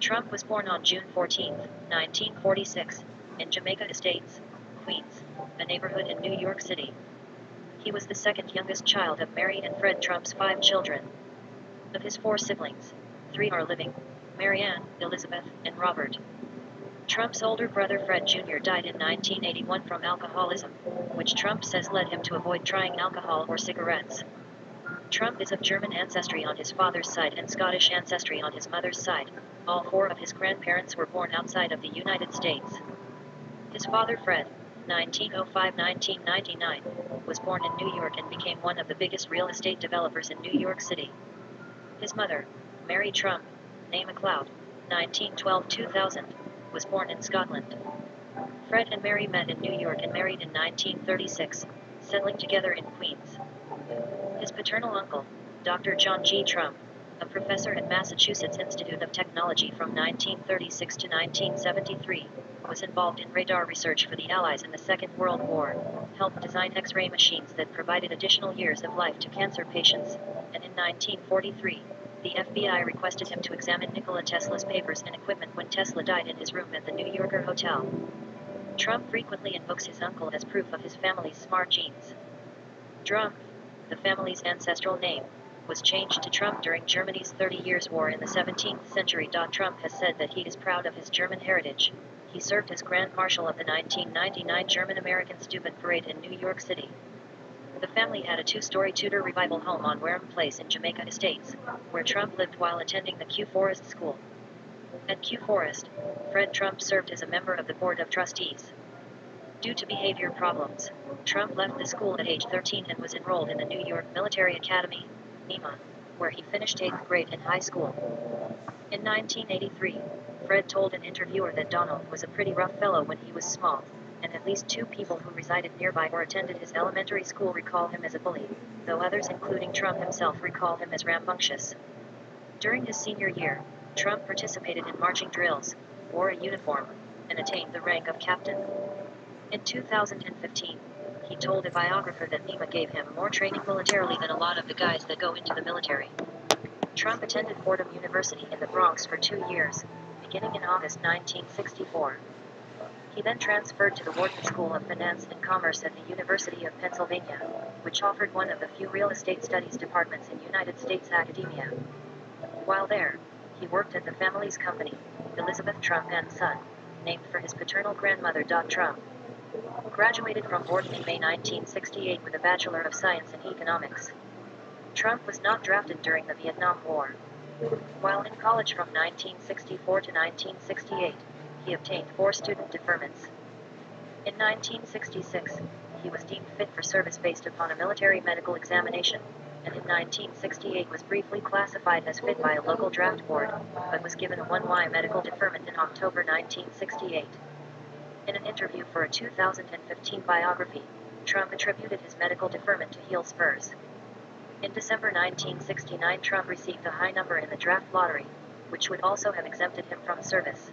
Trump was born on June 14, 1946, in Jamaica Estates, Queens, a neighborhood in New York City. He was the second youngest child of Mary and Fred Trump's 5 children. Of his 4 siblings, 3 are living: Mary Ann, Elizabeth, and Robert. Trump's older brother Fred Jr. died in 1981 from alcoholism, which Trump says led him to avoid trying alcohol or cigarettes. Trump is of German ancestry on his father's side and Scottish ancestry on his mother's side. All 4 of his grandparents were born outside of the United States. His father Fred, 1905-1999, was born in New York and became one of the biggest real estate developers in New York City. His mother, Mary Trump, née MacLeod, 1912-2000, was born in Scotland. Fred and Mary met in New York and married in 1936, settling together in Queens. His paternal uncle, Dr. John G. Trump, a professor at Massachusetts Institute of Technology from 1936 to 1973, was involved in radar research for the Allies in the Second World War, helped design X-ray machines that provided additional years of life to cancer patients, and in 1943, the FBI requested him to examine Nikola Tesla's papers and equipment when Tesla died in his room at the New Yorker Hotel. Trump frequently invokes his uncle as proof of his family's smart genes. Trump, the family's ancestral name, was changed to Trump during Germany's 30 Years' War in the 17th century. Trump has said that he is proud of his German heritage. He served as Grand Marshal of the 1999 German-American Steuben Parade in New York City. The family had a 2-story Tudor Revival home on Wareham Place in Jamaica Estates, where Trump lived while attending the Kew Forest School. At Kew Forest, Fred Trump served as a member of the Board of Trustees. Due to behavior problems, Trump left the school at age 13 and was enrolled in the New York Military Academy, NYMA, where he finished 8th grade in high school. In 1983, Fred told an interviewer that Donald was a pretty rough fellow when he was small, and at least 2 people who resided nearby or attended his elementary school recall him as a bully, though others including Trump himself recall him as rambunctious. During his senior year, Trump participated in marching drills, wore a uniform, and attained the rank of captain. In 2015, he told a biographer that NYMA gave him more training militarily than a lot of the guys that go into the military. Trump attended Fordham University in the Bronx for 2 years, beginning in August 1964. He then transferred to the Wharton School of Finance and Commerce at the University of Pennsylvania, which offered one of the few real estate studies departments in United States academia. While there, he worked at the family's company, Elizabeth Trump and Son, named for his paternal grandmother. Trump graduated from Wharton in May 1968 with a Bachelor of Science in Economics. Trump was not drafted during the Vietnam War. While in college from 1964 to 1968, he obtained 4 student deferments. In 1966, he was deemed fit for service based upon a military medical examination, and in 1968 was briefly classified as fit by a local draft board, but was given a 1Y medical deferment in October 1968. In an interview for a 2015 biography, Trump attributed his medical deferment to heel spurs. In December 1969, Trump received a high number in the draft lottery, which would also have exempted him from service.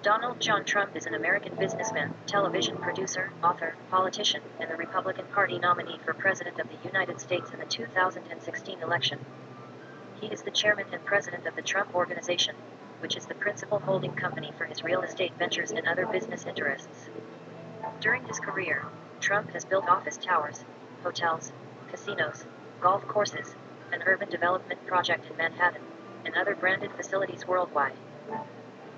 Donald John Trump is an American businessman, television producer, author, politician, and the Republican Party nominee for President of the United States in the 2016 election. He is the chairman and president of the Trump Organization, which is the principal holding company for his real estate ventures and other business interests. During his career, Trump has built office towers, hotels, casinos, golf courses, an urban development project in Manhattan, and other branded facilities worldwide.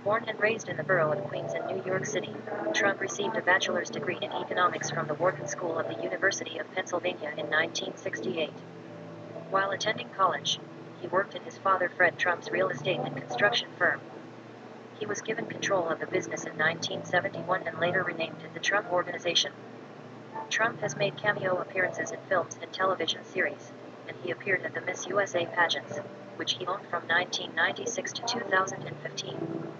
Born and raised in the borough of Queens in New York City, Trump received a bachelor's degree in economics from the Wharton School of the University of Pennsylvania in 1968. While attending college, he worked in his father Fred Trump's real estate and construction firm. He was given control of the business in 1971 and later renamed it the Trump Organization. Trump has made cameo appearances in films and television series, and he appeared at the Miss USA pageants, which he owned from 1996 to 2015.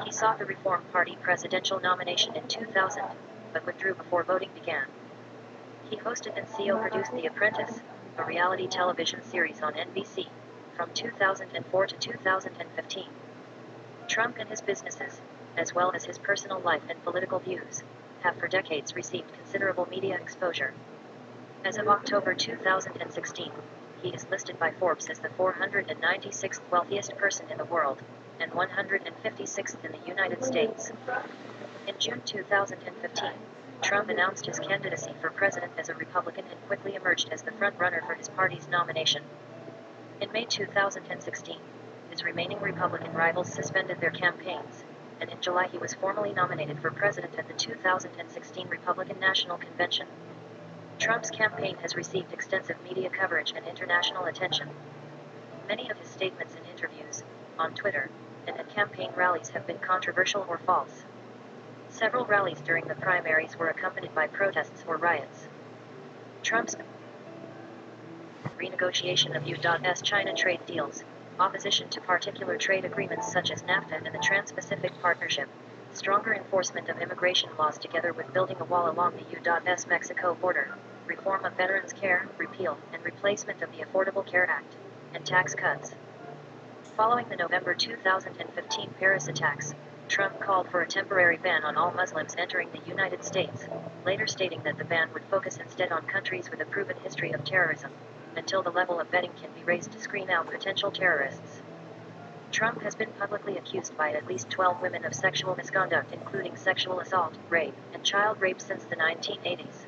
He sought the Reform Party presidential nomination in 2000, but withdrew before voting began. He hosted and co-produced The Apprentice, a reality television series on NBC, from 2004 to 2015. Trump and his businesses, as well as his personal life and political views, have for decades received considerable media exposure. As of October 2016, he is listed by Forbes as the 496th wealthiest person in the world. and 156th in the United States. In June 2015, Trump announced his candidacy for president as a Republican and quickly emerged as the front-runner for his party's nomination. In May 2016, his remaining Republican rivals suspended their campaigns, and in July he was formally nominated for president at the 2016 Republican National Convention. Trump's campaign has received extensive media coverage and international attention. Many of his statements and interviews, on Twitter, and at campaign rallies have been controversial or false. Several rallies during the primaries were accompanied by protests or riots. Trump's renegotiation of U.S. China trade deals, opposition to particular trade agreements such as NAFTA and the Trans-Pacific Partnership, stronger enforcement of immigration laws together with building a wall along the U.S. Mexico border, reform of veterans' care, repeal and replacement of the Affordable Care Act, and tax cuts. Following the November 2015 Paris attacks, Trump called for a temporary ban on all Muslims entering the United States, later stating that the ban would focus instead on countries with a proven history of terrorism, until the level of vetting can be raised to screen out potential terrorists. Trump has been publicly accused by at least 12 women of sexual misconduct, including sexual assault, rape, and child rape since the 1980s.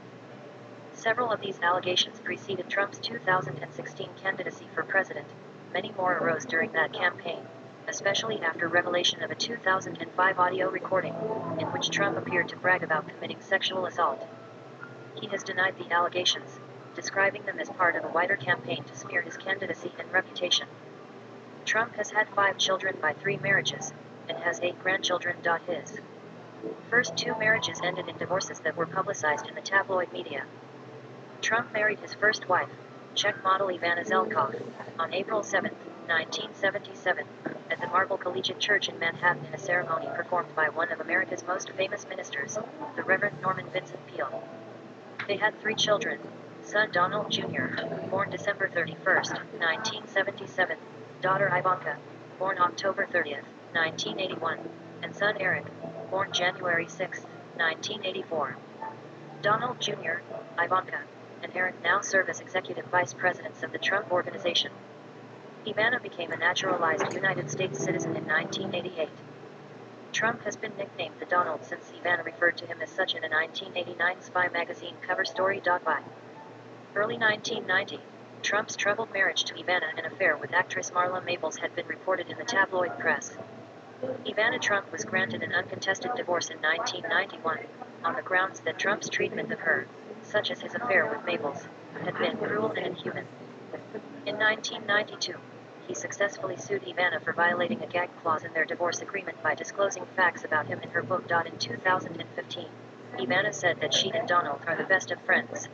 Several of these allegations preceded Trump's 2016 candidacy for president. Many more arose during that campaign, especially after revelation of a 2005 audio recording, in which Trump appeared to brag about committing sexual assault. He has denied the allegations, describing them as part of a wider campaign to smear his candidacy and reputation. Trump has had 5 children by 3 marriages, and has 8 grandchildren. His first 2 marriages ended in divorces that were publicized in the tabloid media. Trump married his first wife, Czech model Ivana Zelkov, on April 7, 1977, at the Marble Collegiate Church in Manhattan in a ceremony performed by one of America's most famous ministers, the Reverend Norman Vincent Peale. They had 3 children, son Donald Jr., born December 31, 1977, daughter Ivanka, born October 30, 1981, and son Eric, born January 6, 1984. Donald Jr., Ivanka, and Eric now serve as executive vice presidents of the Trump Organization. Ivana became a naturalized United States citizen in 1988. Trump has been nicknamed the Donald since Ivana referred to him as such in a 1989 Spy magazine cover story. By early 1990, Trump's troubled marriage to Ivana and affair with actress Marla Maples had been reported in the tabloid press. Ivana Trump was granted an uncontested divorce in 1991, on the grounds that Trump's treatment of her, such as his affair with Maples, had been cruel and inhuman. In 1992, he successfully sued Ivana for violating a gag clause in their divorce agreement by disclosing facts about him in her book. In 2015, Ivana said that she and Donald are the best of friends.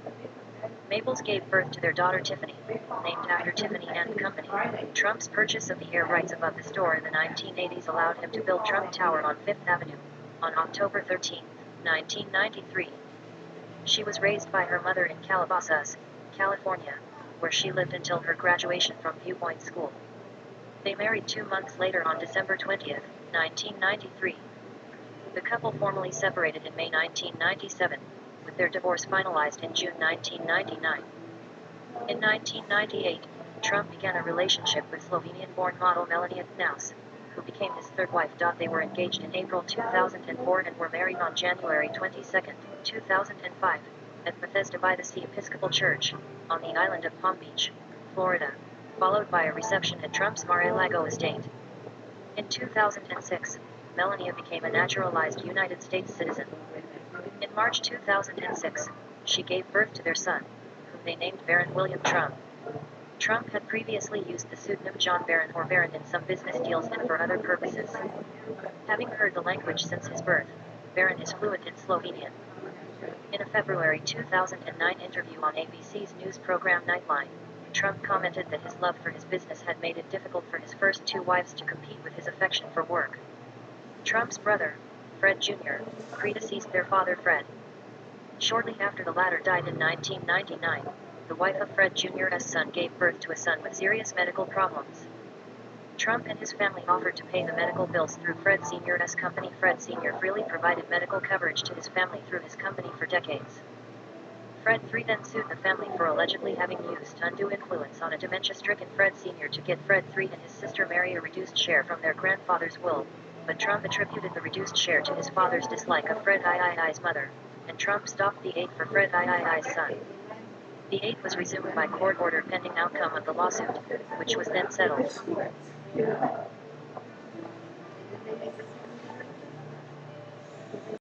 Maples gave birth to their daughter Tiffany, named after Tiffany and Company. Trump's purchase of the air rights above the store in the 1980s allowed him to build Trump Tower on Fifth Avenue, on October 13, 1993. She was raised by her mother in Calabasas, California, where she lived until her graduation from Viewpoint School. They married 2 months later on December 20, 1993. The couple formally separated in May 1997, with their divorce finalized in June 1999. In 1998, Trump began a relationship with Slovenian-born model Melania Knaus, who became his 3rd wife. They were engaged in April 2004 and were married on January 22, 2005, at Bethesda by the Sea Episcopal Church, on the island of Palm Beach, Florida, followed by a reception at Trump's Mar-a-Lago estate. In 2006, Melania became a naturalized United States citizen. In March 2006, she gave birth to their son, whom they named Barron William Trump. Trump had previously used the pseudonym John Barron or Barron in some business deals and for other purposes. Having heard the language since his birth, Barron is fluent in Slovenian. In a February 2009 interview on ABC's news program Nightline, Trump commented that his love for his business had made it difficult for his first 2 wives to compete with his affection for work. Trump's brother, Fred Jr., predeceased their father Fred. Shortly after the latter died in 1999, the wife of Fred Jr.'s son gave birth to a son with serious medical problems. Trump and his family offered to pay the medical bills through Fred Sr.'s company. Fred Sr. freely provided medical coverage to his family through his company for decades. Fred III then sued the family for allegedly having used undue influence on a dementia-stricken Fred Sr. to get Fred III and his sister Mary a reduced share from their grandfather's will, but Trump attributed the reduced share to his father's dislike of Fred III's mother, and Trump stopped the aid for Fred III's son. The aid was resumed by court order pending outcome of the lawsuit, which was then settled.